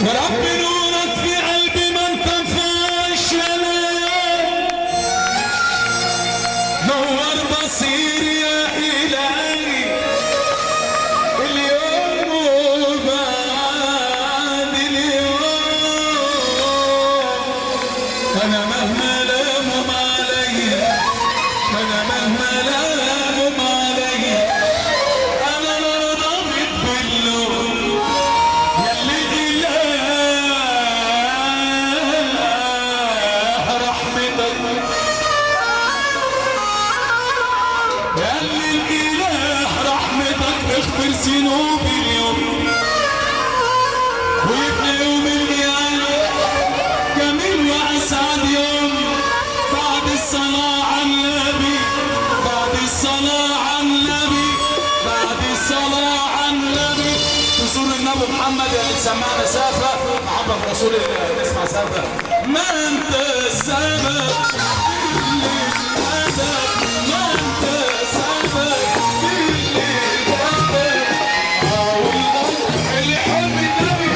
يا رب نورك في قلبي ما انطفاش يا ليل، نور بصيري يا إلهي اليوم وبعد اليوم. أنا مهما لاموا عليا، أنا مهما لاموا عليا، أنا لا رضيت باللوم يلي إله رحمتك، يلي الإله رحمتك اغفر ذنوبي اليوم ويبقى يوم القيامة جميل وأسعد يوم بعد الصلاة على النبي، بعد الصلاة على النبي، بعد الصلاة على النبي. تزور النبي محمد اللي تسمع مسافة محبة في رسول الله، نسمع سافة. ما أنت السبب اللي جابك، ما أنت السبب اللي جابك، اللي حب النبي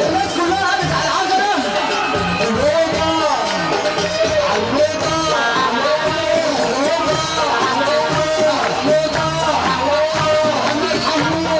الناس كلها قامت على العجله. الروضه على الروضه محمد حمود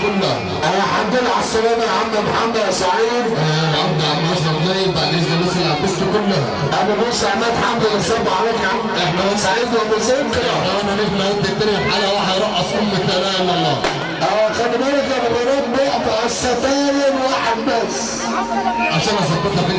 كلها. الحمد لله على السلامة يا عم محمد يا سعيد. العبد عم اشرف نايم بعد اذن الناس اللي عبسته كلها. ابو بص عماد حمد يصب عليك يا عم. احنا سعيد وابو ذكر. احنا قلنا نحن قد الدنيا في حاله واحده يرقص لا اله الا الله. خلي بالك يا ابو مراد نقطع الستاير واحد بس. عشان اظبطها